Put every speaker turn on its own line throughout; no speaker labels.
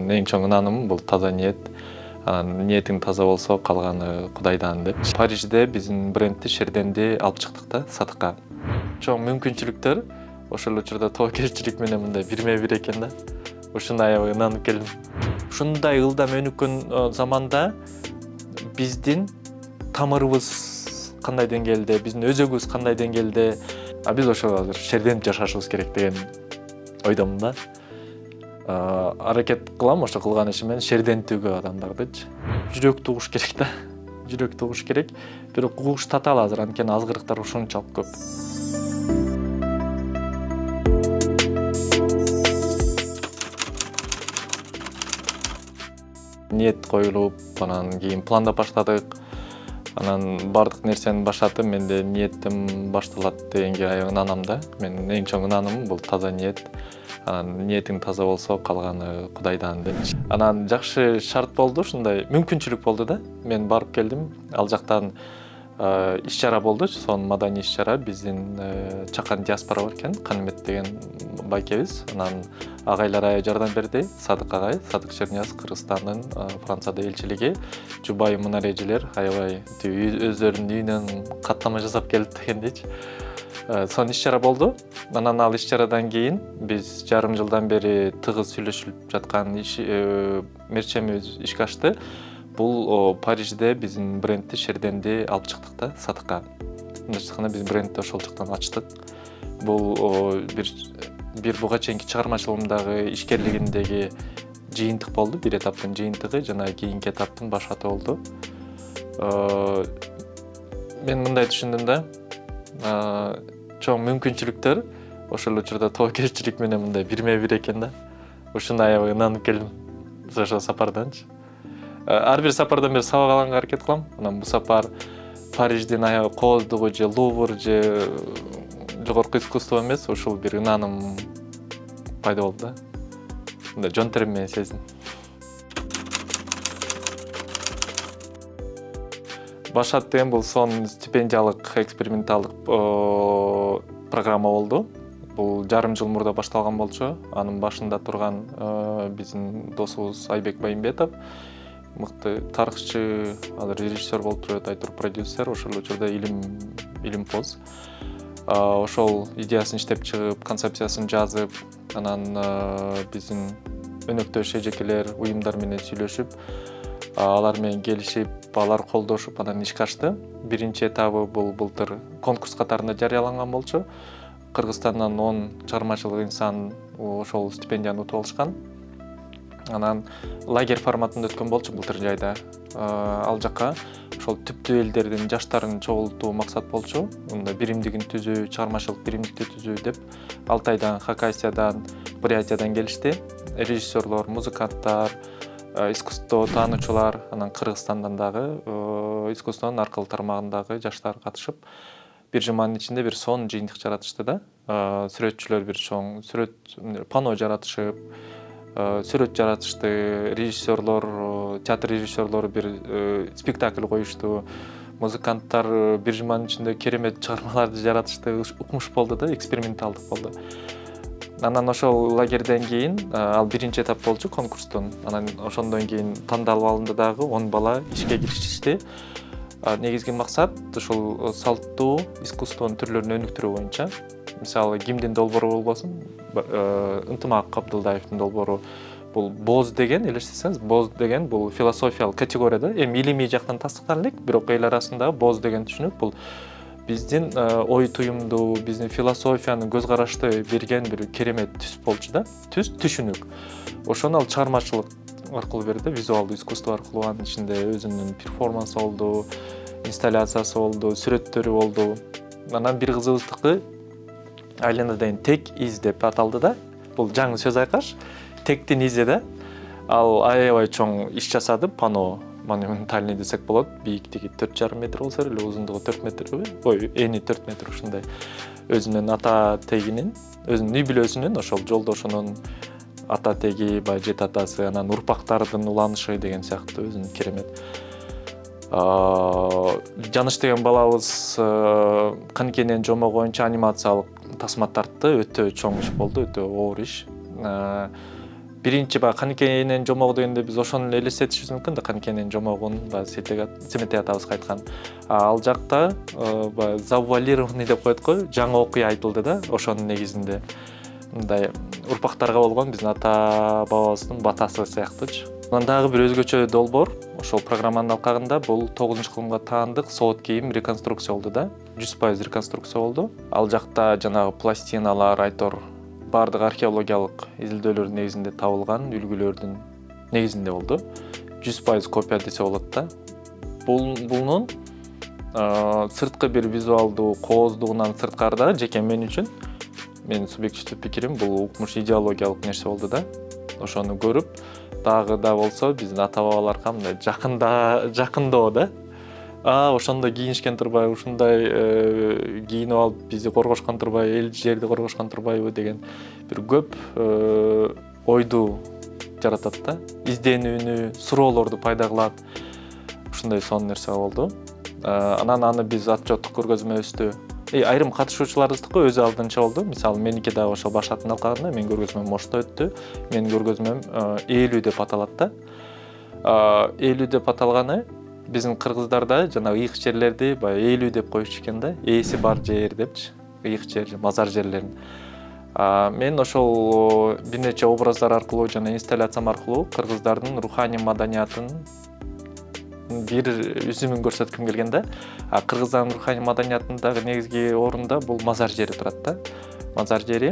Эң чоң ынанымым бул таза ниет. Ниетиң таза болсо калганы Кудайдан деп. Парижде биздин брендти Шерденди алып чыктык да сатыкка. Чоң мүмкүнчүлүктөр ошол учурда тобокелчилик менен мындай бирме-бир экен да. Ушуна аябай ынанып келдим. Ушундай ылдам өнүккөн заманда биздин тамырыбыз кандай деңгээлде, биздин өзөгүбүз кандай деңгээлде, биз ошо азыр шерденип жашашыбыз керек деген ойдомун да. Аракет кылам ошо кылган ишимен шердентүүгө адамдардычы. Жүрөк тугуш керек да. Жүрөк тугуш керек. Бирок угуш татаал азыр, анткени азгырыктар ушунчалык көп. Ниет коюлуп, анан кийин пландап баштадык. Анан бардык нерсени баштадым, менде ниетим башталат дегенге аябай ынанам да. Менин эң чоң ынанымым бул таза ниет. Анан ниетиң таза болсо калганы Кудайдан деп. Анан жакшы шарт болду, ушундай мүмкүнчүлүк болду да. Мен барып келдим. Ал жактан иш-чара болду, сонун маданий иш-чара. Биздин чакан диаспора бар экен, Канымет деген байкебиз. Анан агайлар аябай жардам берди. Садык агай, Садык Чернияз, Кыргызстандын Францияда элчилиги, жубайы мунар эжелер аябай өздөрүнүн үйүнөн каттама жасап келип дегендейчи. Son иш-чара болду. Анан ал иш-чарадан кийин биз жарым жылдан бери тыгыз сүйлөшүлүп жаткан мерчемибиз ишке ашты. Бул Парижде биздин брендти Шерденди алып чыктык да сатыкка. Мындайча айтканда биз брендти ошол жактан ачтык. Бул бир буга чейинки чыгармачылыгымдагы ишкерлигимдеги жыйынтык болду, бир этаптын жыйынтыгы, жана кийинки этаптын башаты болду. Мен мындай түшүндүм да. Чоң мүмкүнчүлүктөр ошол учурда тобокелчилик менен мындай бирме-бир экен да. Ушуна аябай ынанып келдим. Ошол сапарданчы. Ар бир сапардан бери сабак алганга аракет кылам. Анан бул сапар Париждин аябай кооздугу же Лувр же жогорку искусство эмес, ушул бир ынаным пайда болду да. Мындай жон терим менен сездим. Башат деген бул сонун стипендиялык эксперименталдык программа болду. Бул жарым жыл мурда башталган болчу. Анын башында турган биздин досубуз Айбек Байымбетов, мыкты тарыхчы, азыр режиссер болуп турат, айтор продюсер, ошол учурда илимпоз. Ошол идеясын иштеп чыгып, концепциясын жазып, анан биздин өнөктөш эжекелер, уюмдар менен сүйлөшүп, алар менен келишип, алар колдошуп, анан ишке ашты. Биринчи этабы бул былтыр конкурс катарында жарыяланган болчу. Кыргызстандан 10 чыгармачылык инсан ошол стипендияны утуп алышкан. Анан лагерь форматында өткөн болчу былтыр жайда. Ал жакка ошол түптүү элдердин жаштарын чогултуу максат болчу. Мында биримдигин түзүү, чыгармачылык биримдикти түзүү деп Алтайдан, Хакасиядан, Бурятиядан келишти. Режиссерлор, музыканттар, искусство таануучулар, анан Кыргызстандан дагы искусствонун аркылуу тармагындагы жаштар катышып, бир жуманын ичинде бир сонун жыйынтык жаратышты да. Сүрөтчүлөр бир чоң сүрөт пано жаратышып, сүрөт жаратышты, режиссерлор, театр режиссерлору бир спектакль коюшту, музыканттар бир жуманын ичинде керемет чыгармаларды жаратышты, укмуш болду да, эксперименталдык болду. Анан ошол лагерден кийин ал биринчи этап болчу конкурстун. Анан ошондон кийин тандалып алынды дагы 10 бала ишке киришишти. Негизги максат ушул салттуу искусствонун түрлөрүн өнүктүрүү боюнча. Мисалы, гимдин долбоору болбосун, Ынтымак Абдылдаевдин долбоору. Бул боз деген, элестесеңиз, боз деген бул философиялык категория да. Эми илимий жактан тастыктан элек, бирок эл арасында боз деген түшүнүк бул биздин ой туюмду, биздин философияны, көз карашты берген бир керемет түс болчу да. Түшүнүк. Ошону ал чыгармачылык аркылуу берди, визуалдуу искусство аркылуу, анын ичинде өзүнүн перформанссы болду, инсталляциясы болду, сүрөттөрү болду. Анан бир кызыгычтыгы Айланадайын тек из деп аталды да. Бул жаңы сөз айкаш. Тектин изи да. Ал аябай чоң иш жасады, пано монументальный десек болот. Бийиктиги 4,5 метр болсо эле, узундугу 4 метр. Ой, эни 4 метр ушундай. Өзүнүн ата тегинин, өзүнүн үй бүлөсүнүн, ошол жолдошунун ата теги, жет атасы, анан урпактардын уланышы деген сыяктуу өзүнүн керемет. Жаныш деген балабыз Каныкенен жомо боюнча анимациялык тасма тартты, өтө чоң иш болду, өтө оор иш. биринчи баягы Канекенин жомогу дегенде биз ошону эле элестетишибиз мүмкүн да, Канекенин жомогун баягы Семетей атабызга айткан. Ал жакта баягы завуалированный деп коет го, жаңы окуя айтылды да, ошонун негизинде. Мындай урпактарга болгон биздин ата бабабыздын батасы сыяктуучу. Анан дагы бир өзгөчө долбоор, ошол программанын алкагында бул 9-кылымга таандык соот кийим реконструкция болду да. 100% реконструкция болду. Ал жакта жанагы пластиналар, айтор бардык археологиялык изилдөөлөрдүн негизинде табылган үлгүлөрдүн негизинде болду. 100% копия десе болот да. Бунун сырткы бир визуалдуу кооздугунан сырткары да жеке мен үчүн, менин субъективдүү пикирим, бул укмуш идеологиялык нерсе болду да. Ошону көрүп, дагы да болсо биздин ата бабаларга мындай жакындоо да. Ошондой кийинишкен турбай, ушундай кийинип алып бизди коргошкон турбай, эл жерди коргошкон турбайбы деген бир көп ойду жаратат да. Изденүүнү, суроолорду пайда кылат. Ушундай сонун нерсе болду. Анан аны биз отчеттук көргөзмөбүздү айрым катышуучуларыбыздыкы өзү алдынча болду. Мисалы меники дагы ошол Башаттын алкагында, менин көргөзмөм Ошто өттү. Менин көргөзмөм Ээлүү деп аталат да. Ээлүү деп аталганы биздин кыргыздарда жанагы ыйык жерлерди баягы Ээлүү деп коюшчу экен да. Ээси бар жер депчи, ыйык жер, мазар жерлерин. Мен ошол бир нече образдар аркылуу жана инсталляциям аркылуу кыргыздардын руханий маданиятын бир үзүмүн көрсөткүм келген да. Кыргыздардын руханий маданиятындагы негизги орунда бул мазар жери турат да. Мазар жери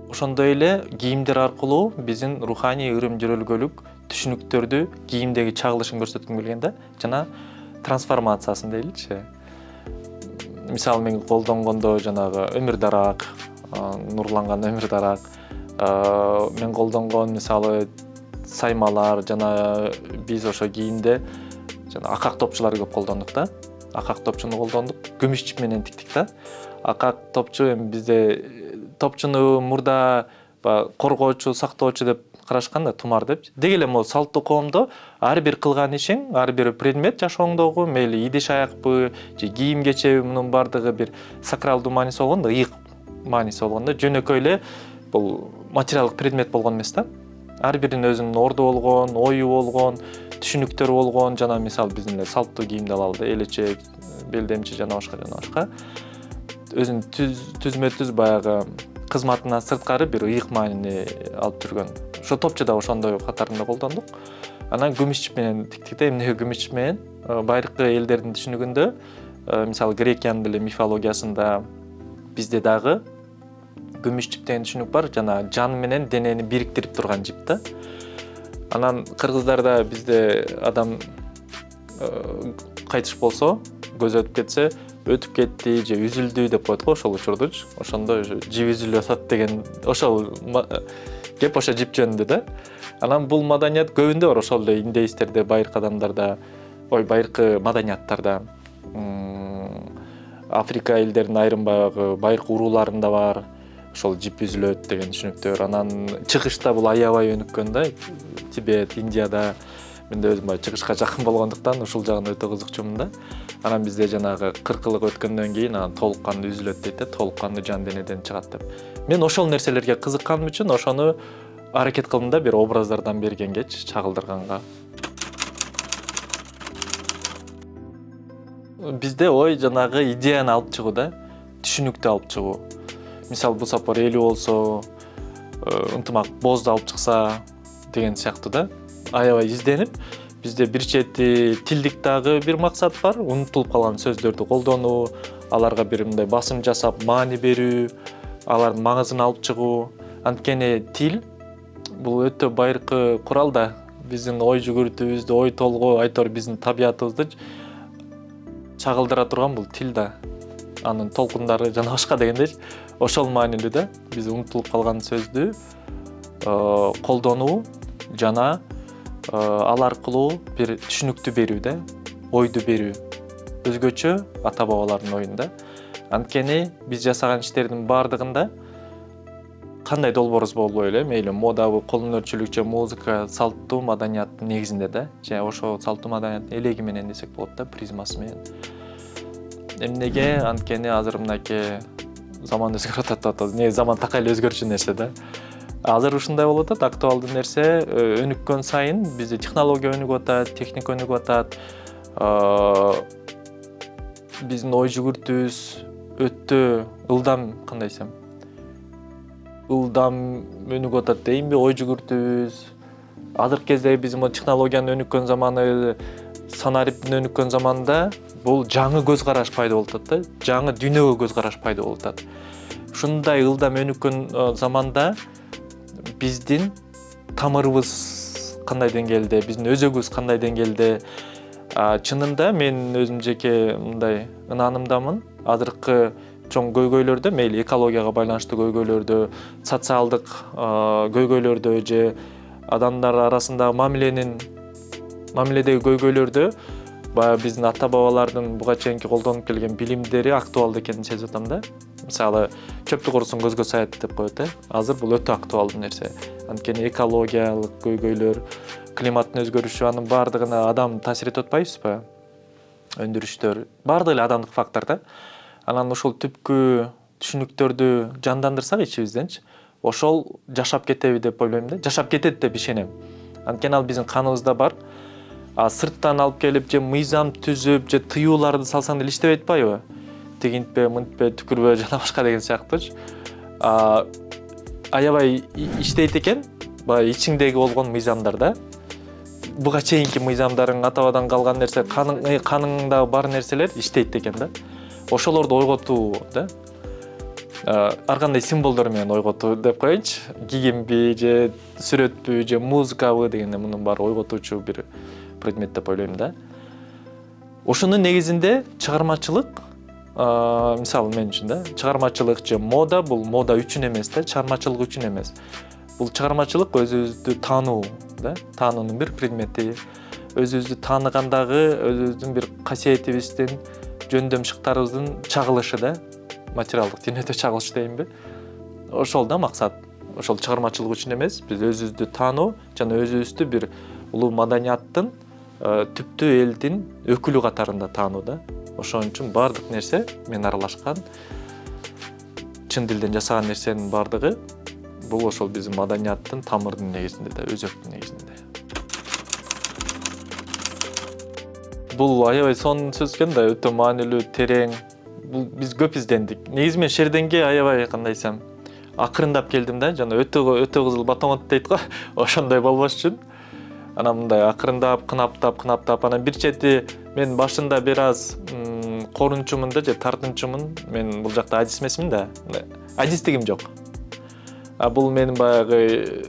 ошондой эле кийимдер аркылуу биздин руханий ырым жөрөлгөлүк түшүнүктөрдү кийимдеги чагылышын көрсөткүм келген да, жана трансформациясын дейличи. Мисалы мен колдонгондо жанагы өмүр дарак, нурланган өмүр дарак, мен колдонгон мисалы саймалар, жана биз ошо кийимде жана акак топчулар көп колдондук да. Акак топчуну колдондук, күмүш жип менен тиктик да. Акак топчу эми бизде топчуну мурда коргоочу, сактоочу деп карашкан да, тумар деп. Деги эле могу салттуу коомдо ар бир кылган ишиң, ар бир предмет жашооңдогу, мейли идиш аякпы, же кийим кечеби, мунун бардыгы бир сакралдуу мааниси болгон да, ыйык мааниси болгон да. Жөнөкөй эле бул материалдык предмет болгон эмес да. Ар биринин өзүнүн орду болгон, ою болгон, түшүнүктөрү болгон, жана мисалы биздин эле салттуу кийимди алалы да, элечек, белдемчи жана башка. Өзүнүн түзмө-түз баягы кызматынан сырткары бир ыйык маанини алып жүргөн. Ошо топчу да ошондой катарында колдондук. Анан күмүш жип менен тиктик да. Эмнеге күмүш жип менен? Байыркы элдердин түшүнүгүндө, мисалы Грекиянын деле мифологиясында бизде дагы күмүш жип деген түшүнүк бар, жана жан менен денени бириктирип турган жип да. Анан кыргыздарда бизде адам кайтыш болсо, көзү өтүп кетсе, өтүп кетти же үзүлдү деп коет го ошол учурдучу. Ошондо жип үзүлүп атат деген ошол кеп ошо жип жөнүндө да. Анан бул маданият көбүндө бар, ошол эле индеистерде, байыркы адамдарда, байыркы маданияттарда, Африка элдеринин айрым баягы байыркы урууларында бар. Ошол жип үзүлөт деген түшүнүктөр. Анан чыгышта бул аябай өнүккөн да. Тибет, Индияда. Мен да өзүм чыгышка жакын болгондуктан ушул жагына өтө кызыкчумун да. Анан бизде жанагы 40 өткөндөн кийин анан толук кандуу үзүлөт дейт да, толук кандуу жан денеден чыгат деп. Мен ошол нерселерге кызыкканым үчүн ошону аракет кылдым да, бир образдардан бергенгечи, чагылдырганга. Бизде ой жанагы идеяны алып чыгуу да, түшүнүктү алып чыгуу. Мисалы бул сапар элүү болсо, ынтымак бозду алып чыкса деген сыяктуу да. Аябай изденип, бизде бир чети тилдик дагы бир максат бар, унутулуп калган сөздөрдү колдонуу, аларга бир мындай басым жасап маани берүү, алардын маңызын алып чыгуу. Анткени тил бул өтө байыркы курал да. Биздин ой жүгүртүүбүздү, ой толгоо, айтор биздин табиятыбызды чагылдыра турган бул тил да. Анын толкундары жана башка дегендей ошол маанилүү да. Биз унутулуп калган сөздү колдонуу жана ал аркылуу бир түшүнүктү берүү да, ойду берүү. Өзгөчө ата бабалардын оюнда. Анткени биз жасаган иштердин бардыгында кандай долбоорубуз болбой эле, мейли модабы, кол өнөрчүлүк же музыка, салттуу маданияттын негизинде да, же ошо салттуу маданияттын элеги менен десек болот да, призмасы менен. Эмнеге? Анткени азыр мынакей заман өзгөрүп атат. Не заман такай эле өзгөрчү нерсе да. Азыр ушундай болуп атат, актуалдуу нерсе өнүккөн сайын бизде технология өнүгүп атат, техника өнүгүп атат. Биздин ой жүгүртүүбүз өтө ылдам, кандай десем, ылдам өнүгүп атат дейинби, ой жүгүртүүбүз. Азыркы кезде биз технологиянын өнүккөн заманы, санариптин өнүккөн заманда бул жаңы көз караш пайда болуп атат да, жаңы дүйнөгө көз караш пайда болуп атат. Ушундай ылдам өнүккөн заманда биздин тамырыбыз кандай деңгээлде, биздин өзөгүбүз кандай деңгээлде, чынында мен өзүм жеке мындай ынанымдамын. Азыркы чоң көйгөйлөрдө, мейли экологияга байланыштуу көйгөйлөрдө, социалдык көйгөйлөрдө же адамдар арасындагы мамиледеги көйгөйлөрдө баягы биздин ата бабалардын буга чейинки колдонуп келген билимдери актуалдуу экенин сезип атам да. Мисалы, чөптү курусун көзгө саят деп коет. Азыр бул өтө актуалдуу нерсе. Анткени экологиялык көйгөйлөр, климаттын өзгөрүшү, анын баардыгына адам таасир этип атпайбызбы? Өндүрүштөр, баардыгы эле адамдык фактор да. Анан ушул түпкү түшүнүктөрдү жандандырсак ичибизденчи, ошол жашап кетеби деп ойлойм да. Жашап кетет деп ишенем. Анткени ал биздин каныбызда бар. Сырттан алып келип же мыйзам түзүп же тыюуларды салсаң деле иштебей атпайбы? Тигинтпе, мынтпе, түкүрбө жана башка деген сыяктуучу. Аябай иштейт экен, баягы ичиңдеги болгон мыйзамдар да. Буга чейинки мыйзамдарың, ата-бабадан калган нерсе, каныңда бар нерселер иштейт экен да. Ошолорду ойготуу да. Ар кандай символдор менен ойготуу деп коеюнчу. Кийимби же сүрөтпү же музыкабы дегенде мунун баары ойготуучу бир предмет деп ойлойм да. Ошонун негизинде чыгармачылык, мисалы мен үчүн да, чыгармачылык же мода, бул мода үчүн эмес да, чыгармачылык үчүн эмес. Бул чыгармачылык өзүбүздү таануу да, таануунун бир предмети. Өзүбүздү тааныгандагы өзүбүздүн бир касиетибиздин, жөндөмшыктарыбыздын чагылышы да, материалдык дүйнөдө чагылыш дейинби. Ошол да максат. Ошол чыгармачылык үчүн эмес, биз өзүбүздү таануу жана өзүбүздү бир улуу маданияттын, түптүү элдин өкүлү катарында таануу да. Ошон үчүн баардык нерсе мен аралашкан, чын дилден жасаган нерсенин баардыгы бул ошол биздин маданияттын тамырдын негизинде да, өзөктүн негизинде. Бул аябай сонун сөз экен да, өтө маанилүү, терең. Бул биз көп издендик. Негизи мен Шерденге аябай, кандай десем, акырындап келдим да, жана өтө кызыл батон дейт го, ошондой болбош үчүн. Анан мындай акырындап, кынаптап, анан бир чети мен башында бир аз корунчумун да, же тартынчумун. Мен бул жакта адис эмесмин да. Адистигим жок. Бул менин баягы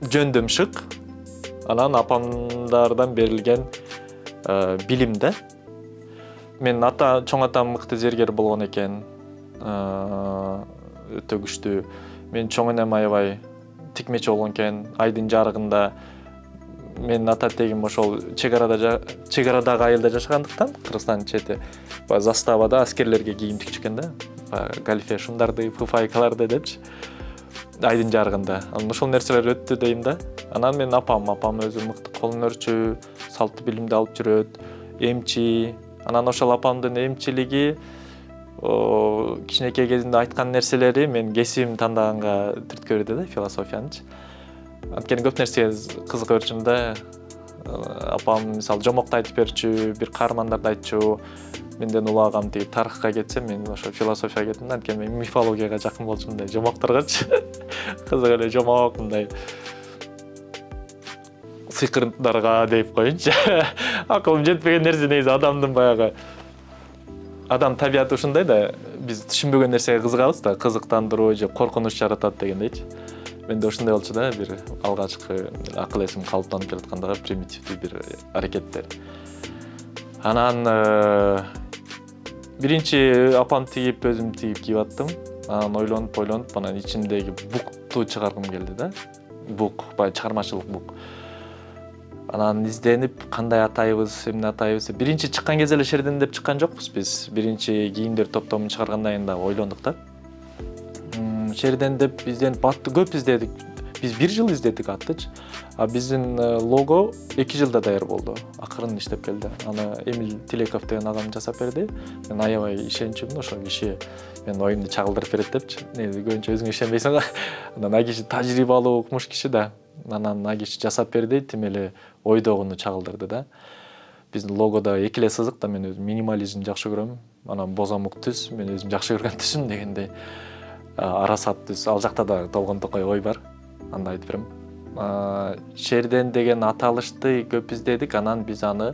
жөндөмшык, анан апамдардан берилген билим да. Мен чоң атам мыкты зергер болгон экен, өтө күчтүү. Мен чоң энем аябай тикмечи болгон экен, айдын жарыгында. Менин ата тегим ошол чек арадагы айылда жашагандыктан, Кыргызстандын чети, заставада аскерлерге кийим тикчү да. Галифе шундарды, фуфайкаларды депчи. Айдын жарыгында. Анан ошол нерселер өттү дейм да. Анан менин апам өзү мыкты кол өнөрчү, салттуу билимди алып жүрөт, эмчи. Анан ошол апамдын эмчилиги, кичинекей кезинде айткан нерселери мен кесибим тандаганга түрткү берди да, философиянычы. Анткени көп нерсеге кызыка берчүмүн да. Апам мисалы жомокту айтып берчү, бир каармандарды айтчу. Менден улуу агам тиги тарыхка кетсе, мен ошо философияга кеттим да. Анткени мен мифологияга жакын болчумун да, жомокторгочу. Кызык эле жомок мындай сыйкырдарга деп коеюнчу. Акылым жетпеген нерсе негизи адамдын баягы. Адам табияты ушундай да, биз түшүнбөгөн нерсеге кызыгабыз да, кызыктандыруу же коркунуч жаратат дегендейчи. Менде ушундай болчу да, бир алгачкы акыл эсим калыптанып келаткандагы примитивдүү бир аракеттер. Анан биринчи апам тигип, өзүм тигип кийип аттым. Анан ойлонуп, анан ичимдеги букту чыгаргым келди да. Бук, баягы чыгармачылык бук. Анан изденип, кандай атайбыз, эмне атайбыз. Биринчи чыккан кезде эле Шерден деп чыккан жокпуз биз. Биринчи кийимдер топтомун чыгаргандан кийин да ойлондук да. Шерден деп изденип, көп издедик. Биз 1 жыл издедик аттычы. А биздин лого 2 жылда даяр болду. Акырын иштеп келди. Аны Эмил Тилеков деген агам жасап берди. Мен аябай ишенчүмүн ошол киши мен оюмду чагылдырып берет депчи. Негизи көбүнчө өзүң ишенбейсиң го. Анан ал киши тажрыйбалуу укмуш киши да. Анан ал киши жасап берди, тим эле ойдогуну чагылдырды да. Биздин логодо эки эле сызык да, мен өзүм минимализмди жакшы көрөм. Анан бозомук түс, мен өзүм жакшы көргөн түсүм дегендей. Арасат түс, ал жакта да толгон токой ой бар. Анда айтып берем. Шерден деген аталышты көп издедик, анан биз аны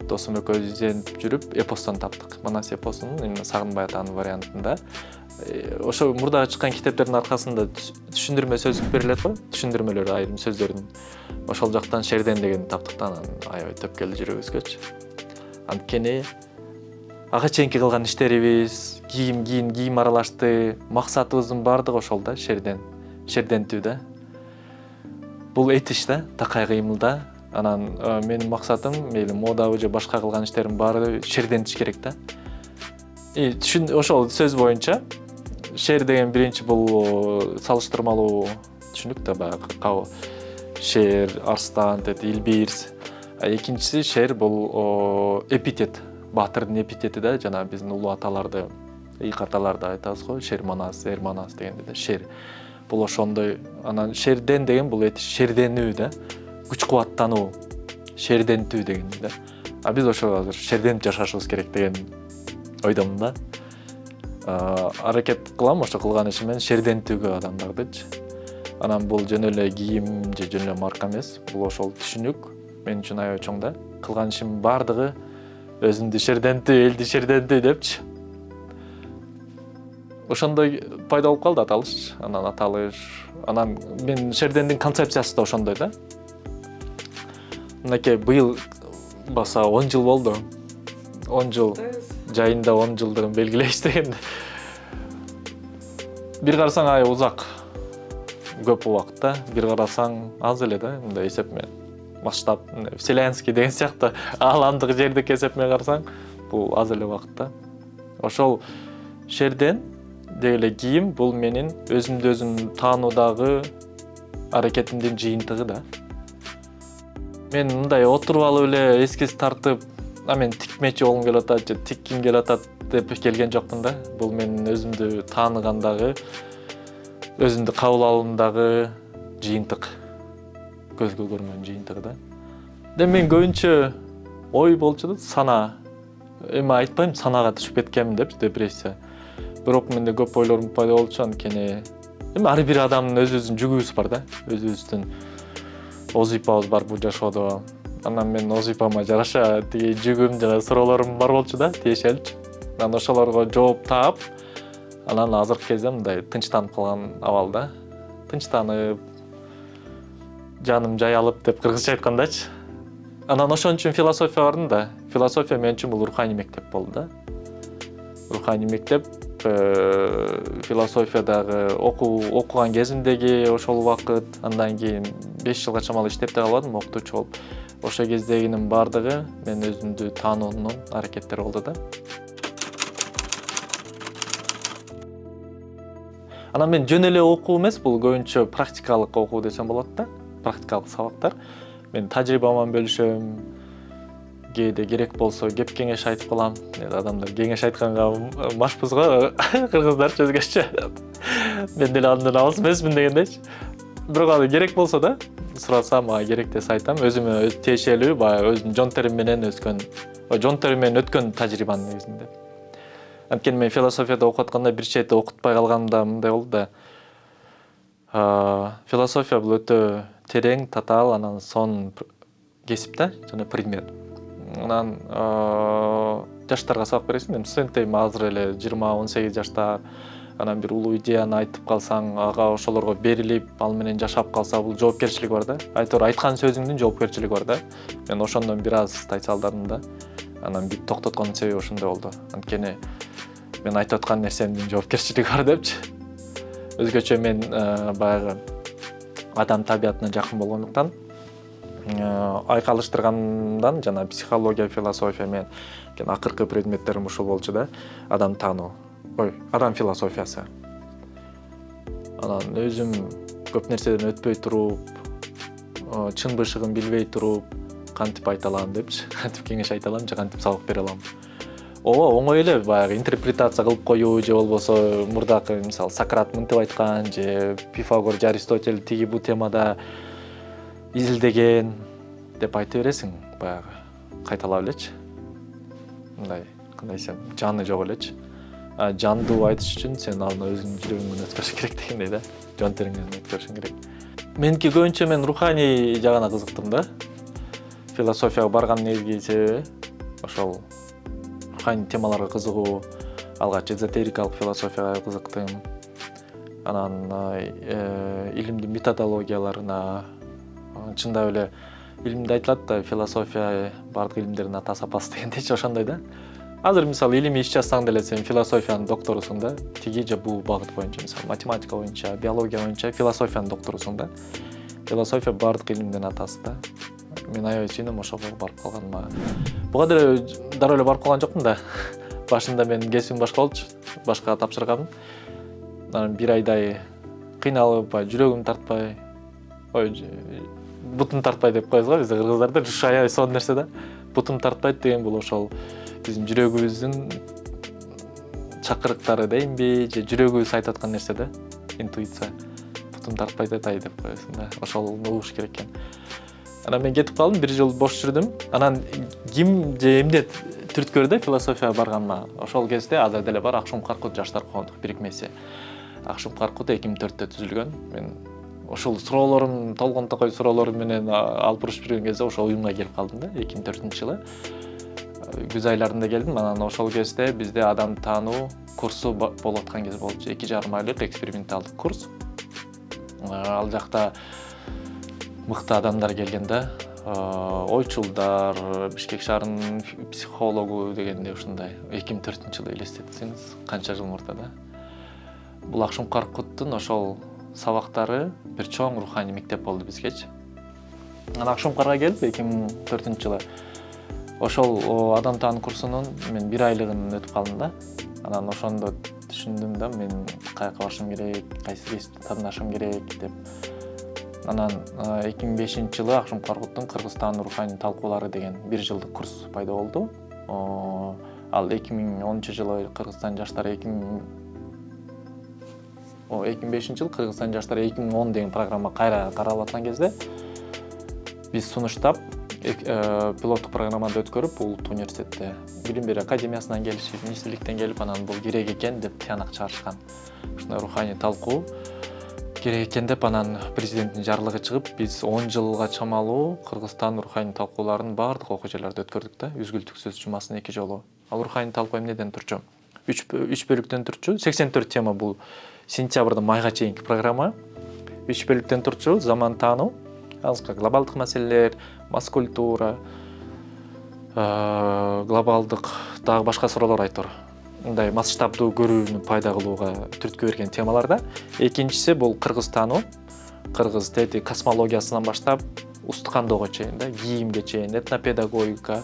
досум экөөбүз изденип жүрүп эпостон таптык. Манас эпосунун именно Сагынбай атанын вариантында. Ошо мурда чыккан китептердин аркасында түшүндүрмө сөздүк берилет го, түшүндүрмөлөр айрым сөздөрдүн. Ошол жактан шерден деген таптык да, анан аябай төп келди жүрөгүбүзгөчү. Анткени ага чейинки кылган иштерибиз, кийим аралашты, максатыбыздын бардыгы ошол да, шердентүү да. Бул этиш да, такай кыймылда. Анан менин максатым, мейли модабы же башка кылган иштерим баары шердентиш керек да. Ошол сөз боюнча шер деген биринчи бул салыштырмалуу түшүнүк да, баягы шер, арстан, илбирс. Экинчиси шер бул эпитет, баатырдын эпитети да, жана биздин улуу аталарды, ийик аталарды айтабыз го, шер манас, эр манас дегенде да, шер. Бул ошондой. Анан шерден деген бул шерденүү да, күч кубаттануу, шердентүү дегенде да. А биз ошо азыр шерденип жашашыбыз керек деген ойдомун да. Аракет кылам ошо кылган ишим менен шердентүүгө адамдардычы. Анан бул жөн эле кийим же жөн эле марка эмес, бул ошол түшүнүк мен үчүн аябай чоң да. Кылган ишим бардыгы өзүмдү шердентүү, элди шердентүү депчи. Ошондой пайда болуп калды аталыш. Анан мен шердендин концепциясы да ошондой да. Мынакей быйыл баса 10 жыл болду. 10 жыл жайында 10 жылдыгын белгилейбиз дегенде. Бир карасаң аябай узак. Көп убакыт да. Бир карасаң аз эле да, мындай эсеп менен. Масштаб, вселенский деген сыяктуу ааламдык жердик эсеп менен карасаң, бул аз эле убакыт да. Ошол шерден деги эле кийим бул менин өзүмдү өзүм таануудагы аракетимдин жыйынтыгы да. Мен мындай отуруп алып эле эскиз тартып, мен тикмечи болгум келип атат же тикким келип атат деп келген жокмун да. Бул менин өзүмдү тааныгандагы, өзүмдү кабыл алуумдагы жыйынтык. Көзгө көрүнгөн жыйынтыгы да. Мен көбүнчө ой болчу да, сана. Эми айтпайм санага түшүп кеткенмин деп, депрессия. Бирок менде көп ойлорум пайда болчу, анткени эми ар бир адамдын өзүбүздүн жүгүбүз бар да, өзүбүздүн озипабыз бар бул жашоодо. Анан мен озипама жараша тиги жүгүм жана суроолорум бар болчу да, тиешеличи. Анан ошолорго жооп таап, анан азыркы кезде мындай тынчтанып калган абалда. Тынчтанып, жаным жай алып деп кыргызча айткандачы. Анан ошон үчүн философия бардым да. Философия мен үчүн бул руханий мектеп болду да. Руханий мектеп, философиядагы окуган кезимдеги ошол убакыт, андан кийин 5 жылга чамалуу иштеп да калбадым окутуучу болуп. Ошо кездегинин бардыгы мен өзүмдү таануунун аракеттери болду да. Анан мен жөн эле окуу эмес, бул көбүнчө практикалык окуу десем болот да. Практикалык сабактар. Мен тажрыйбаман бөлүшөм. Кээде керек болсо кеп кеңеш айтып калам. Адамдар кеңеш айтканга машпыз го, кыргыздарча өзгөчө. Мен деле андан алыс эмесмин дегендейчи. Бирок аны керек болсо да, сурасам, керек десе айтам. Өзүмө тиешелүү, баягы өзүмдүн жон терим менен өткөн тажрыйбанын негизинде. Анткени мен философияда окуп атканда бир чети окутпай калганымда мындай болду да. Философия бул өтө терең, татаал, анан сонун кесип да, жана предмет. Анан жаштарга сабак бересиң, эми студенттерим азыр эле 20-18 жаштар. Анан бир улуу идеяны айтып калсаң, ага ошолорго берилип, ал менен жашап калса, бул жоопкерчилик бар да. Айтор айткан сөзүңдүн жоопкерчилиги бар да. Мен ошондон бир аз тайсалдадым да. Анан бир токтоткон себеби ошондой болду. Анткени мен айтып аткан нерсемдин жоопкерчилиги бар депчи. Өзгөчө мен баягы адам табиятына жакын болгондуктан айкалыштыргандан жана психология, философия мен акыркы предметтерим ушул болчу да. Адам таануу. Адам философиясы. Анан өзүм көп нерседен өтпөй туруп, чын бышыгын билбей туруп, кантип айта алам депчи, кантип кеңеш айта алам же кантип сабак бере алам. Ооба, оңой эле, баягы интерпретация кылып коюу же болбосо мурдакы мисалы Сократ мынтип айткан же Пифагор же Аристотель тиги бул темада изилдеген деп айта бересиң, баягы кайталап элечи. Мындай, кандай десем, жаны жок элечи. Жандуу айтыш үчүн сен аны өзүңдүн жүрөгүңдөн өткөрүш керек дегендей да, жон тереңден өткөрүшүң керек. Меники көбүнчө мен руханий жагына кызыктым да. Философияга барган негизги себеби ошол руханий темаларга кызыгуу, алгач эзотерикалык философияга кызыктым. Анан илимдин методологияларына, чындап эле илимде айтылат да, философия бардык илимдердин атасы апасы дегендейчи, ошондой да. Азыр мисалы илимий иш жазсаң деле сен философиянын докторусуң да, тиги же бул багыт боюнча, мисалы математика боюнча, биология боюнча философиянын докторусуң да. Философия бардык илимдин атасы да. Мен аябай сүйүнөм ошого барып калганыма. Буга деле дароо эле барып калган жокмун да. Башында менин кесибим башка болчу, башкага тапшырганмын. Анан бир айдай кыйналып, жүрөгүм тартпай, бутум тартпай деп коебуз го бизде кыргыздарда, ушу аябай сонун нерсе да. Бутум тартпайт деген бул ошол биздин жүрөгүбүздүн чакырыктары дейинби, же жүрөгүбүз айтып аткан нерсе да, интуиция. Бутум тартпайт атай деп коесуң да, ошолду угуш керек экен. Анан мен кетип калдым, бир жыл бош жүрдүм. Анан ким же эмне түрткөрдү философияга барганыма? Ошол кезде азыр деле бар Акшум Каркут жаштар коомдук бирикмеси. Акшум Каркут 2004-тө түзүлгөн. Мен ошол суроолорум, толгонтокой суроолорум менен алып урушуп жүргөн кезде ошол уюмга келип калдым да, 2004-жылы. Күз айларында келдим. Анан ошол кезде бизде адам таануу курсу болуп аткан кез болчу. 2,5 айлык эксперименталдык курс. Ал жакта мыкты адамдар келген да, ойчулдар, Бишкек шаарынын психологу дегенде ушундай. 2004-жылы элестетсеңиз, канча жыл мурда да. Бул Акшум Каркуттун ошол сабактары бир чоң руханий мектеп болду бизгечи. Анан Акшум Карга келип 2004-жылы ошол адам таануу курсунун мен 1 айлыгын өтүп калдым да. Анан ошондо түшүндүм да, мен каяка барышым керек, кайсы кесипти тандашым керек деп. Анан 2005-жылы Акшум Каркуттун Кыргызстан руханий талкуулары деген 1 жылдык курс пайда болду. Ал 2010-жылы Кыргызстан жаштары 2005-жылы Кыргызстан жаштары 2010 деген программа кайра каралып аткан кезде биз сунуштап пилоттук программаны өткөрүп, Улуттук университетте билим берүү академиясынан келишип, министрликтен келип, анан бул керек экен деп тыянак чыгарышкан. Ушундай руханий талкуу керек экен деп, анан президенттин жарлыгы чыгып, биз 10 жылга чамалуу Кыргызстан руханий талкууларын бардык окуу жерлерде өткөрдүк да, үзгүлтүксүз жумасына 2 жолу. Ал руханий талкуу эмнеден турчу? 3 бөлүктөн турчу. 84 тема бул сентябрдан майга чейинки программа. 3 бөлүктөн турчу: заман таануу, глобалдык маселелер, масс-культура, глобалдык дагы башка суроолор айтор. Мындай масштабдуу көрүүнү пайда кылууга түрткү берген темалар да. Экинчиси бул кыргыз таануу, кыргыз тили космологиясынан баштап устукандоого чейин да, кийимге чейин, этнопедагогика,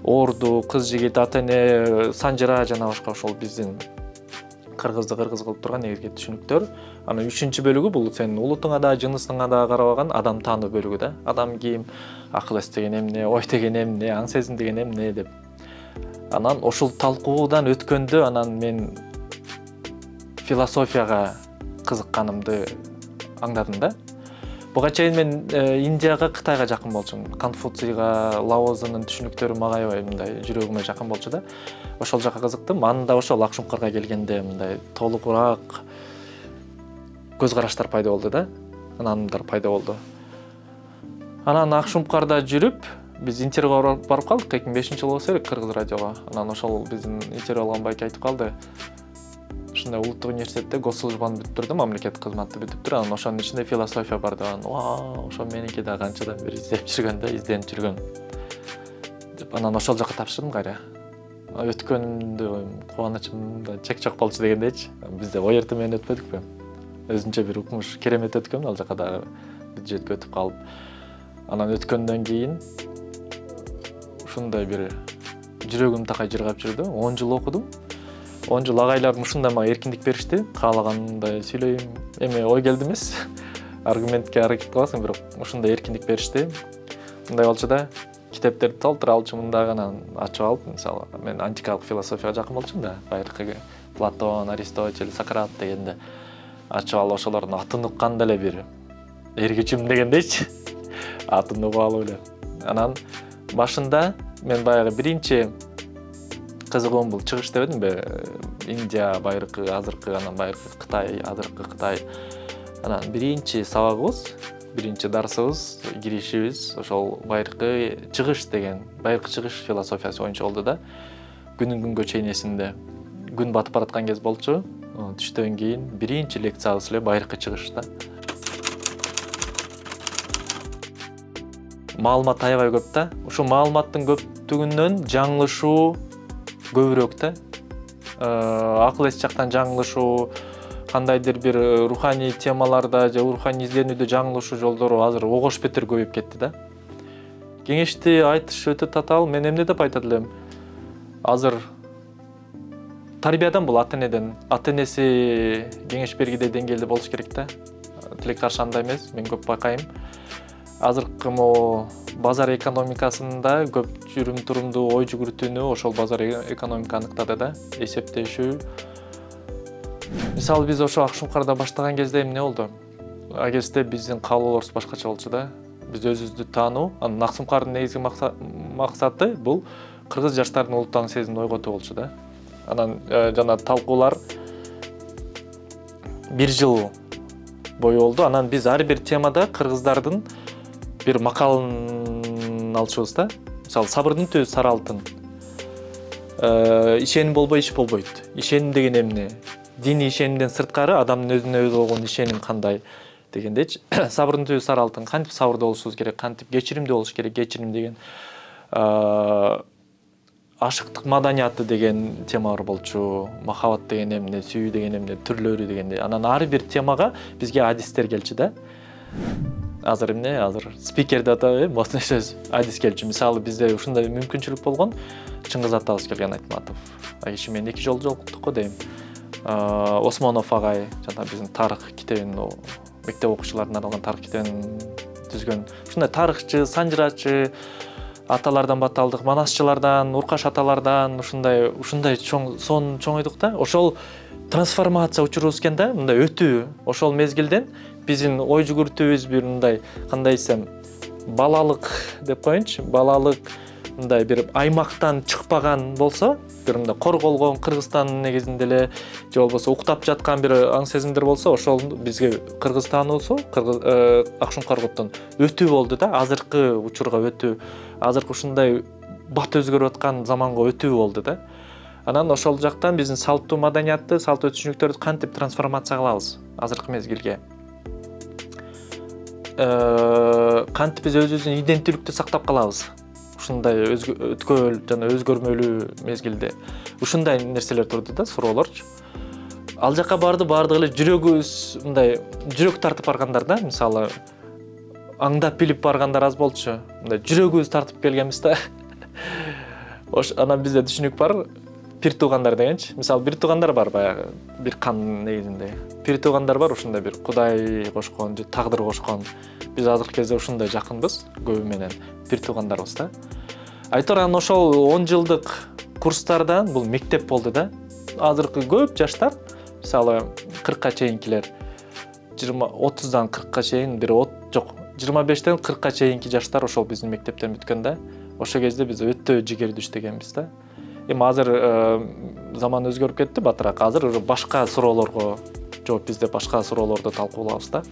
орду, кыз жигит, ата эне, санжыра жана башка ошол биздин кыргызды кыргыз кылып турган негизги түшүнүктөр. Анан 3-чү бөлүгү бул сен улутуңа да, жынысыңа да карабаган адам таануу бөлүгү да. Адам ким, акыл эс деген эмне, ой деген эмне, аң сезим деген эмне деп. Анан ошол талкуудан өткөндө анан мен философияга кызыкканымды аңдадым да. Буга чейин мен Индияга, Кытайга жакын болчумун. Конфуцийга, Лаозунун түшүнүктөрү мага аябай мындай жүрөгүмө жакын болчу да. Ошол жака кызыктым. Анда ошол Акшум Карга келгенде мындай толугураак көз караштар пайда болду да. Анандар пайда болду. Анан Акшум Карда жүрүп, биз интервьюга барып калдык, 2005-жылы болсо керек, Кыргыз радиого. Анан ошол биздин интервью алган байке айтып калды. Ушундай Улуттук университетте госслужбаны бүтүп турду, мамлекеттик кызматты бүтүп тур, анан ошонун ичинде философия бар деп. Ошо меники да канчадан бери издеп жүргөн да, изденип жүргөн. Деп анан ошол жака тапшырдым кайра. Өткөндө кубанычымда чек жок болчу дегендейчи. Бизде ОРТ менен өтпөдүкпү? Өзүнчө бир укмуш керемет өткөн, ал жака да бюджетке өтүп калып. Анан өткөндөн кийин ушундай бир жүрөгүм такай жыргап жүрдү. 10 жыл окудум. 10 жыл агайларым ушундай мага эркиндик беришти. Каалагандай сүйлөйм. Эми ой келди эмес. аргументке аракет кыласың, бирок ушундай эркиндик беришти. Мындай болчу да, китептерди толтура алчу, мындай гана ачып алып, мисалы, мен антикалык философияга жакын болчумун да, байыркы Платон, Аристотель, Сократ дегенде ачып алып ошолордун атын укканда эле бир эргичим дегендейчи. Атын угуп алып эле. Анан башында мен баягы биринчи кызыгуум бул чыгыш дебедимби? Индия байыркы, азыркы, анан байыркы Кытай, азыркы Кытай. Анан биринчи сабагыбыз, биринчи дарсыбыз, киришибиз ошол байыркы чыгыш деген, байыркы чыгыш философиясы боюнча болду да. Күнүн күнгө чейин эсимде. Күн батып бараткан кез болчу. Түштөн кийин биринчи лекциябыз эле байыркы чыгыш да. Маалымат аябай көп да. Ошо маалыматтын көптүгүнөн жаңылышуу көбүрөөк да. Акыл эс жактан жаңылышуу, кандайдыр бир руханий темаларда же руханий изденүүдө жаңылышуу жолдору азыр огош бетер көбөйүп кетти да. Кеңешти айтыш өтө татаал. Мен эмне деп айтат элем? Азыр тарбиядан бул ата-энеден, ата-энеси кеңеш бергидей деңгээлде болуш керек да. Тилек каршы андай эмес, мен көп байкайм. Азыркы базар экономикасында көп жүрүм-турумду, ой жүгүртүүнү ошол базар экономика аныктады да, эсептешүү. Мисалы биз ошо Акшумкарда баштаган кезде эмне болду? А кезде биздин каалоолорубуз башкача болчу да. Биз өзүбүздү таануу, анан Аксумкардын негизги максаты бул кыргыз жаштарынын улуттан сезимин ойготуу болчу да. Анан жана талкуулар 1 жыл бою болду. Анан биз ар бир темада кыргыздардын бир макалын алчубуз да. Мисалы, сабырдын түбү сары алтын. Ишеним болбой иш болбойт. Ишеним деген эмне? Диний ишенимден сырткары адамдын өзүнө өзү болгон ишеним кандай дегендечи. Сабырдын түбү сары алтын. Кантип сабырдуу болушубуз керек, кантип кечиримдүү болуш керек. Кечирим деген ашыктык маданияты деген темалар болчу. Махаббат деген эмне, сүйүү деген эмне, түрлөрү дегенде. Анан ар бир темага бизге адистер келчү да. Азыр эмне? Азыр спикер деп атабы, босун сөз адис келчү. Мисалы, бизде ушундай мүмкүнчүлүк болгон. Чыңгыз атабыз келген, Айтматов. Киши менен 2 жолу жолуктук го дейм. Осмонов агай, жана биздин тарых китебин, мектеп окуучуларына арналган тарых китебин түзгөн. Ушундай тарыхчы, санжырачы, аталардан баталдык, манасчылардан, уркаш аталардан ушундай чоңойдук да. Ошол трансформация учурубуз экен да, мындай өтүү. Ошол мезгилден биздин ой жүгүртүүбүз бир мындай, кандай десем, балалык деп коеюнчу, балалык мындай бир аймактан чыкпаган болсо, бир мындай корголгон Кыргызстандын негизинде эле же болбосо уктап жаткан бир аң сезимдер болсо, ошол бизге Кыргызстаныбызы, Акшумкарготтон өтүү болду да, азыркы учурга өтүү, азыркы ушундай бат өзгөрүп аткан заманга өтүү болду да. Анан ошол жактан биздин салттуу маданиятты, салттуу түшүнүктөрдү кантип трансформация кылабыз азыркы мезгилге? Кантип биз өзүбүздүн иденттүүлүктү сактап калабыз? Ушундай өткөөл жана өзгөрмөлүү мезгилде. Ушундай нерселер турду да, суроолорчу. Ал жака бардык эле жүрөгүбүз мындай жүрөк тартып баргандар да, мисалы, аңдап билип баргандар аз болчу. Мындай жүрөгүбүз тартып келгенбиз да. Анан бизде түшүнүк бар, пир туугандар дегенчи. Мисалы, бир туугандар бар баягы, бир кан негизинде. Пир туугандар бар, ушундай бир Кудай кошкон же тагдыр кошкон. Биз азыркы кезде ушундай жакынбыз, көбү менен пир туугандарбыз да. Айтор, анан ошол 10 жылдык курстардан бул мектеп болду да. Азыркы көп жаштар, мисалы 40ка чейинкилер, 30дан 40ка чейин, жок, 25тен 40ка чейинки жаштар ошол биздин мектептен бүткөн да. Ошол кезде биз өтө жигердүү иштегенбиз да. Эми азыр заман өзгөрүп кетти батыраак. Азыр башка суроолорго жооп издеп, башка суроолорду талкуулабыз да.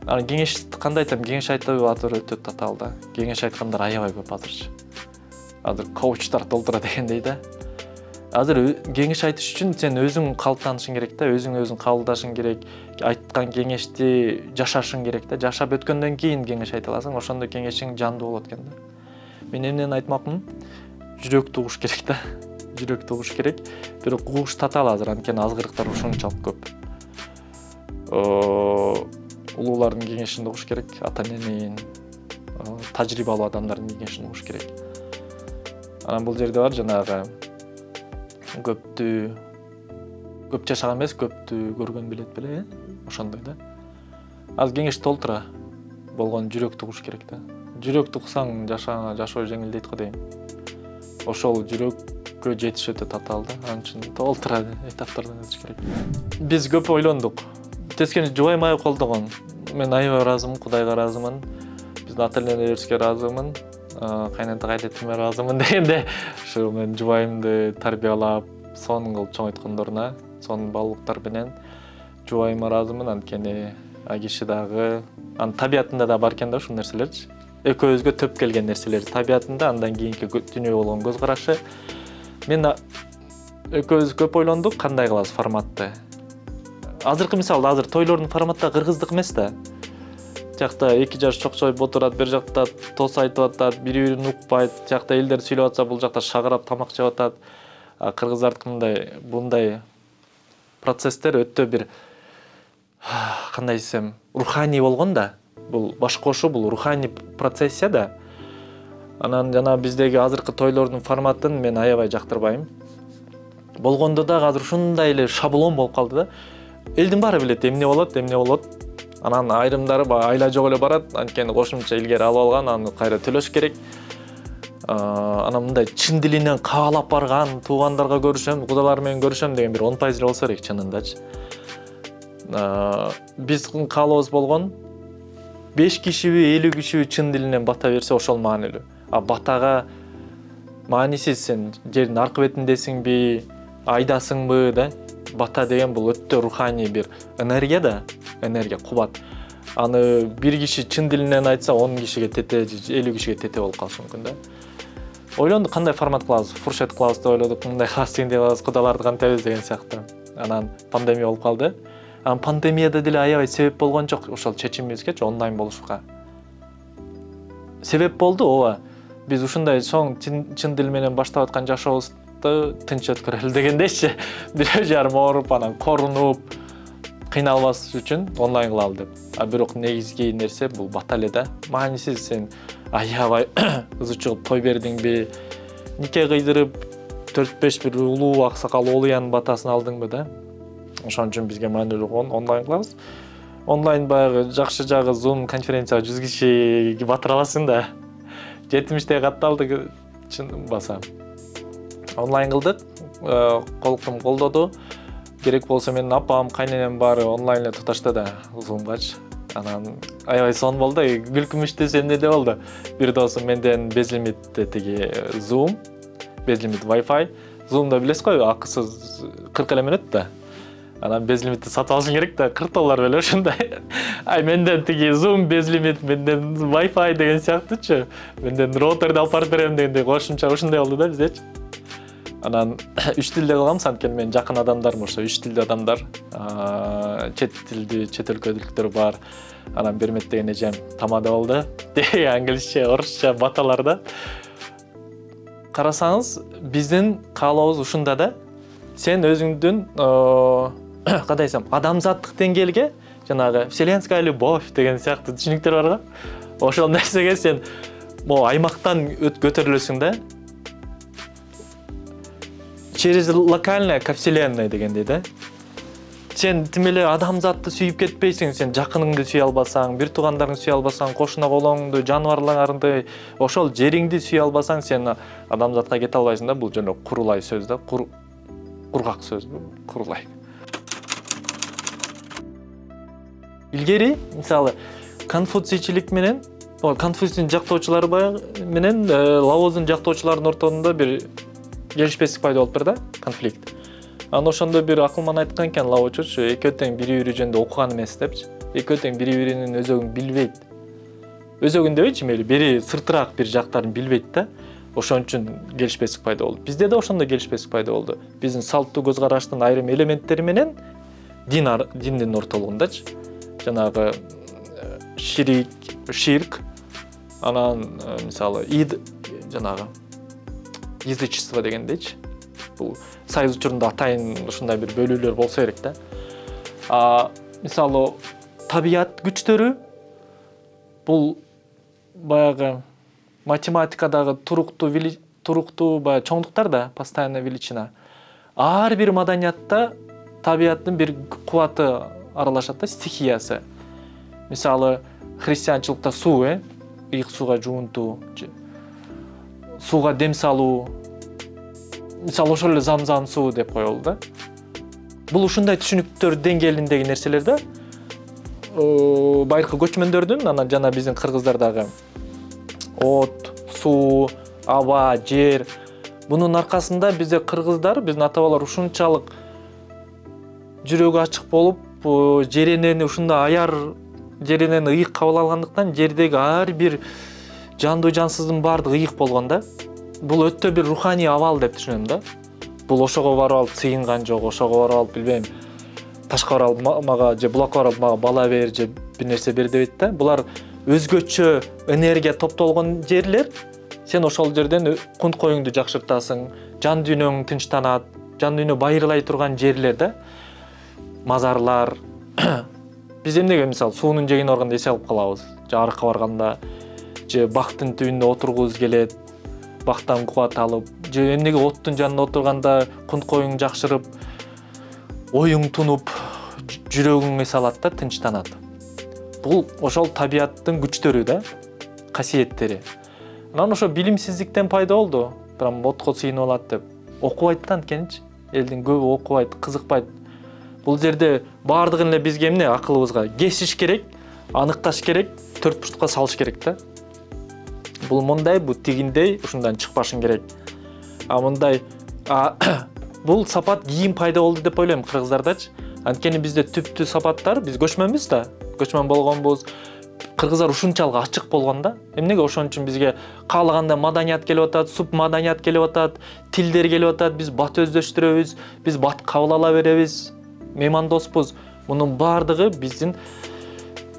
Анан кеңеш кандай айтам? Кеңеш айтып атыр өтө татаал да. Кеңеш айткандар аябай көп азырчы. Азыр коучтар толтура дегендей да. Азыр кеңеш айтыш үчүн сен өзүң калыптанышың керек да, өзүң кабылдашың керек, айткан кеңешти жашашың керек да. Жашап өткөндөн кийин кеңеш айта аласың, ошондо кеңешиң жандуу болот экен да. Мен эмнени айтмакмын? Жүрөк тугуш керек да. Жүрөк тугуш керек. Бирок угуш татаал азыр, анткени азгырыктар ушунчалык көп. Улуулардын кеңешин угуш керек, ата-эненин, тажрыйбалуу адамдардын кеңешин угуш керек. Анан бул жерде бар жанагы көп жашаган эмес, көптү көргөн билет беле, ошондой да. Аз кеңеш толтура болгон жүрөктү угуш керек да. Жүрөктү уксаң жашоо жеңилдейт го дейм. Ошол жүрөккө жетиш өтө татаал да. Анын үчүн толтура этаптардан өтүш керек. Биз көп ойлондук. Тескени жубайым ай колдогон. Мен аябай ыраазымын, Кудайга ыраазымын. Биздин ата-энелерибизге ыраазымын. Кайната кайнетиме ыраазымын дегенде, ушу мен жубайымды тарбиялап, сонун кылып чоңойткондоруна, сонун баалуулуктар менен жубайыма ыраазымын. Анткени киши дагы анын табиятында да бар экен да ушул нерселерчи. Экөөбүзгө төп келген нерселер табиятында, андан кийинки дүйнөгө болгон көз карашы. Мен экөөбүз көп ойлондук, кандай кылабыз форматты. Азыркы мисалы азыр тойлордун форматы кыргыздык эмес да. Жакта эки жаш чокчоюп отурат, бер жакта тос айтып атат, бири-бирин укпайт, жакта элдер сүйлөп атса, бул жакта шагырап тамак жеп атат. Кыргыздардыкындай bunday процесстер өтө бир кандай десем, руханий болгон да. Бул баш кошуу, бул руханий процесс да. Анан жана биздеги азыркы тойлордун форматын мен аябай жактырбайм. Болгондо да азыр ушундай эле шаблон болуп калды да. Элдин баары билет эмне болот. Анан айрымдары айла жок эле барат, анткени кошумча илгери алып алган, аны кайра төлөш керек. Анан мындай чын дилинен каалап барган, туугандарга көрүшөм, кудалар менен көрүшөм деген бир 10% эле болсо керек чынындачы. Биздин каалообуз болгон 5 кишиби, 50 кишиби чын дилинен бата берсе ошол маанилүү. Батага маанисиз сен жердин аркы бетиндесиңби, айдасыңбы да? Бата деген бул өтө руханий бир энергия да, энергия, кубат. Аны бир киши чын дилинен айтса, 10 кишиге тете, 50 кишиге тете болуп калышы мүмкүн да. Ойлондук кандай формат кылабыз, фуршет кылабыз деп ойлодук, мындай кылабыз, дегендей кылабыз, кудаларды кантебиз деген сыяктуу. Анан пандемия болуп калды. Анан пандемияда деле аябай себеп болгон жок ошол чечимибизгечи онлайн болушуга. Себеп болду, ооба. Биз ушундай чоң чын дил менен баштап аткан жашообузду тынч өткөрөлү дегендейчи. Бирөө жарым ооруп, анан корунуп, кыйналбас үчүн онлайн кылалы деп. Бирок негизги нерсе бул бата эле да. Маанисиз сен аябай ызы чыгып той бердиңби, нике кыйдырып 4-5 бир улуу аксакал олуянын батасын алдыңбы да. Ошон үчүн бизге маанилүү болгон онлайн кылабыз. Онлайн баягы жакшы жагы Zoom конференцияга 100 кишиге батыра аласың да. 70 катталды чын баса. Онлайн кылдык, колуктум колдоду. Керек болсо менин апам, кайненем баары онлайн эле туташты да Zoom'гачы. Анан аябай сонун болду, күлкүмүштү эмне де болду. Бир досум менден безлимитте тиги Zoom, безлимит Wi-Fi. Zoom'да билесиз го, акысыз 40 эле мүнөт да. Анан безлимитти сатып алышың керек да, $40 беле ушундай. Ай менден тиги Zoom безлимит, менден Wi-Fi деген сыяктуучу. Менден роутерди алып барып берем дегендей кошумча ушундай болду да биздечи. Анан 3 тилде кылганбыз, анткени мен жакын адамдарым ошо 3 тилде адамдар. Чет тилди, чет өлкөдүктөр бар. Анан Бермет деген эжем тамада болду. Англисче, орусча баталар да. Карасаңыз, биздин каалообуз ушунда да. Сен өзүңдүн кандай десем, адамзаттык деңгээлге, жанагы вселенская любовь деген сыяктуу түшүнүктөр бар да. Ошол нерсеге сен могу аймактан көтөрүлөсүң да. Через локальное ко вселенной дегендей да. Сен тим эле адамзатты сүйүп кетпейсиң, сен жакыныңды сүйө албасаң, бир туугандарыңды сүйө албасаң, кошуна колоңду, жаныбарларыңды, ошол жериңди сүйө албасаң, сен адамзатка кете албайсың да. Бул жөн курулай сөз да, кургак сөз, курулай. Илгери, мисалы, конфуцийчилик менен, конфуцийдин жактоочулары менен Лаоздун жактоочуларынын ортосунда бир келишпестик пайда болуп да, конфликт. Анан ошондо бир акылман айткан экен Лаочучу, экөө тең бири-бири жөнүндө окуган эмес депчи. Экөө тең бири-биринин өзөгүн билбейт. Өзөгүн дебейчи, мейли, бири сыртыраак бир жактарын билбейт да. Ошон үчүн келишпестик пайда болду. Бизде да ошондой келишпестик пайда болду. Биздин салттуу көз караштын айрым элементтери менен диндин ортолугундачы. Жанагы ширк, анан мисалы жанагы язычество дегендейчи. Бул Союз учурунда атайын ушундай бир бөлүүлөр болсо керек да. Мисалы табият күчтөрү бул баягы математикадагы туруктуу баягы чоңдуктар да, постоянная величина. Ар бир маданиятта табияттын бир кубаты аралашат да, стихиясы. мисалы христианчылыкта суу ыйык сууга жуунтуу, сууга дем салуу, мисалы ошол эле замзам суу деп коелу да. Бул ушундай түшүнүктөр деңгээлиндеги нерселер да. Байыркы көчмөндөрдүн, анан жана биздин кыргыздардагы от, суу, аба, жер, бунун аркасында бизде кыргыздар, биздин ата-бабалар ушунчалык жүрөгү ачык болуп, жеренени ушундай аяр жеренени ыйык кабыл алгандыктан жердеги ар бир жандуу жансыздын баардыгы ыйык болгон да. Бул өтө бир руханий абал деп түшүнөм да. Бул ошого барып алып сыйынган жок, ошого барып алып билбейм, ташка барып алып мага же булакка барып мага бала бер же бир нерсе бер дебейт да. Булар өзгөчө энергия топтолгон жерлер. Сен ошол жерден кунт коюңду жакшыртасың, жан дүйнөң тынчтанат, жан дүйнө байырлай турган жерлер да. Мазарлар. Биз эмнеге мисалы суунун жеген органда эсе алып калабыз. Же арыкка барганда, же бактын түбүндө отургубуз келет, бактан кубат алып, же эмнеге оттун жанында отурганда кунт коюң жакшырып, оюң тунуп, жүрөгүң эс алат да, тынчтанат. Бул ошол табиаттын күчтөрү да, касиеттери. Анан ошо билимсиздиктен пайда болду. Прям отко сыйынып алат деп. Окубайт да анткенчи. Элдин көбү окубайт, кызыкпайт. Бул жерде баардыгын эле бизге эмне акылыбызга кесиш керек, аныкташ керек, төрт бурчтукка салыш керек да. Бул мындай, бул тигиндей, ушундан чыкпашың керек. Мындай, бул сапат кийин пайда болду деп ойлойм кыргыздардачы. Анткени бизде түптүү сапаттар, биз көчмөнбүз да, көчмөн болгонбуз. Кыргыздар ушунчалык ачык болгон да. Эмнеге ошон үчүн бизге каалаганда маданият келип атат, суп маданият келип атат, тилдер келип атат, биз бат өздөштүрөбүз, биз бат кабыл ала беребиз, меймандоспуз. Мунун баардыгы биздин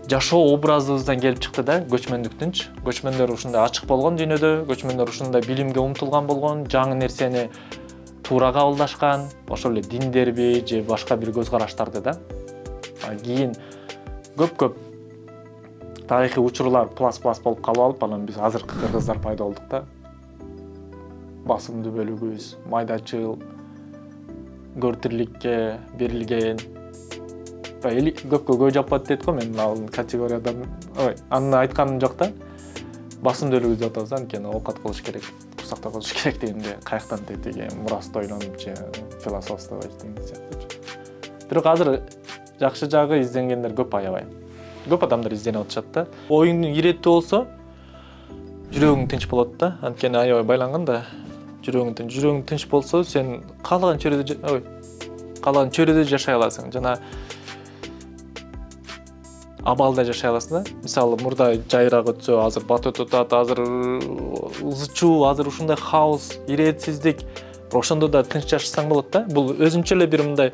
жашоо образыбыздан келип чыкты да, көчмөндүктүнчү. Көчмөндөр ушундай ачык болгон дүйнөдө, көчмөндөр ушундай билимге умтулган болгон, жаңы нерсени туура кабылдашкан, ошол эле диндерби же башка бир көз караштарды да. Кийин көп тарыхый учурлар плас-плас болуп калып алып, анан биз азыркы кыргыздар пайда болдук да. Басымдуу бөлүгүбүз, майдачыл, көртүрлүккө берилген. Көпкө көй жаппат дейт го, мен ал категориядан, аны айтканым жок да. Басымдуу бөлүгүбүз деп атабыз, анткени оокат кылыш керек, курсакта кылыш керек дегенде каяктан деген мурасты ойлонуп же философствовать деген сыяктуу. Бирок азыр жакшы жагы изденгендер көп, аябай. Көп адамдар изденип атышат да. Оюң иреттүү болсо, жүрөгүң тынч болот да. Анткени аябай байланган да. Жүрөгүң тынч болсо, сен каалаган чөйрөдө жашай аласың. Жана абалда жашай аласың да. Мисалы, мурда жайрак өтсө, азыр бат өтүп атат, азыр ызы чуу, азыр ушундай хаос, иретсиздик. Ошондо да тынч жашасаң болот да. Бул өзүнчө эле бир мындай,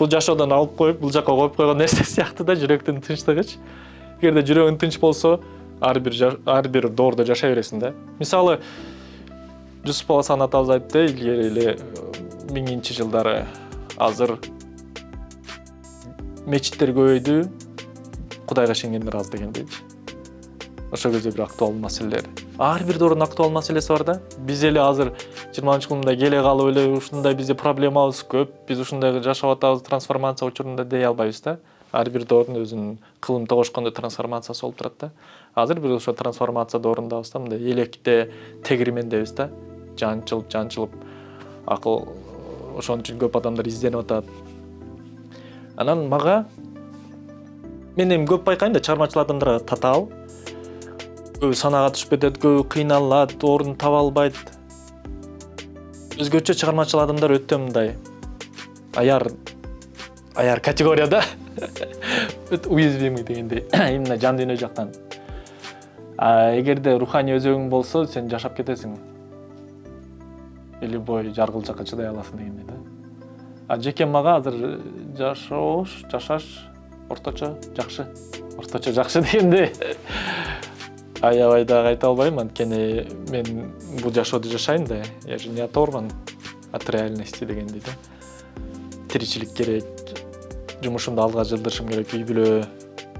бул жашоодон алып коюп, бул жакка коюп койгон нерсе сыяктуу да, жүрөктүн тынчтыгычы. Эгерде жүрөгүң тынч болсо, ар бир доордо жашай бересиң да. Мисалы, Жусуп Баласан атабыз айтты, илгери эле 1000-жылдары азыр мечиттер көбөйдү, Кудайга ишенгендер аз дегендейчи. Ошол кезде бир актуалдуу маселелер. Ар бир доордун актуалдуу маселеси бар да. Биз эле азыр 20-кылымда келе калып эле ушундай бизде проблемабыз көп. Биз ушундай жашап атабыз, трансформация учурунда дей албайбыз да. Ар бир доордун өзүнүн кылым тогошкондой трансформациясы болуп турат да. Азыр биз ошо трансформация доорунда да, мындай электе тегирмендебиз да. Жанчылып, акыл, ошон үчүн көп адамдар изденип атат. Анан мага мен эми көп байкайм да, чыгармачыл адамдарга татаал. Көбү санага түшүп кетет, көбү кыйналат, орун таба албайт. Өзгөчө чыгармачыл адамдар өтө мындай аяр категорияда уязвимый дегендей, именно жан дүйнө жактан. Эгерде руханий өзөгүң болсо, сен жашап кетесиң. Или бой жаргыл жакка чыдай аласың дегендей да. Жеке мага азыр жашаш орточо жакшы дегенде аябай да айта албайм, анткени мен бул жашоодо жашайм да. Я же не оторван от реальности дегендей да. Тиричилик керек, жумушумду алга жылдырышым керек, үй бүлө.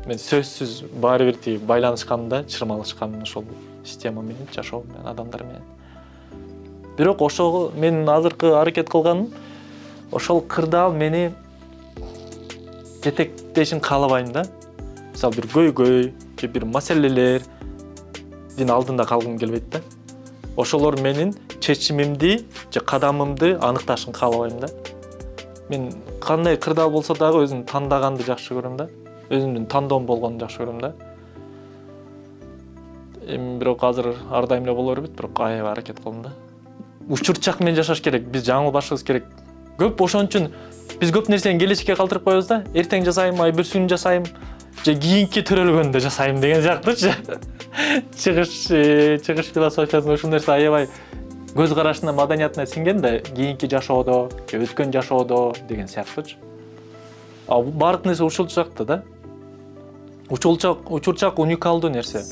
Мен сөзсүз баары бир тиги байланышкам да, чырмалышкам ошол система менен, жашоо менен, адамдар менен. Бирок ошол мен азыркы аракет кылганым, ошол кырдаал мени жетектешин каалабайм да. мисалы бир көйгөй же бир маселелердин алдында калгым келбейт да. Ошолор менин чечимимди же кадамымды аныкташын каалабайм да. Мен кандай кырдаал болсо дагы өзүм тандаганды жакшы көрөм да. Өзүмдүн тандоом болгонду жакшы көрөм да. Эми бирок азыр ар дайым эле боло бербейт, бирок аябай аракет кылдым да. Учурчак менен жашаш керек, биз жаңылбашыбыз керек. Көп ошон үчүн биз көп нерсени келечекке калтырып коебуз да. Эртең жасайм, айбирсүн жасайм, же кийинки төрөлгөндө жасайм деген сыяктуучу. Чыгыш философиясында ушул нерсе аябай көз карашына, маданиятына сиңген да, кийинки жашоодо, же өткөн жашоодо деген сыяктуучу. Баардык нерсе ушул жакта да. Учурчак уникалдуу нерсе.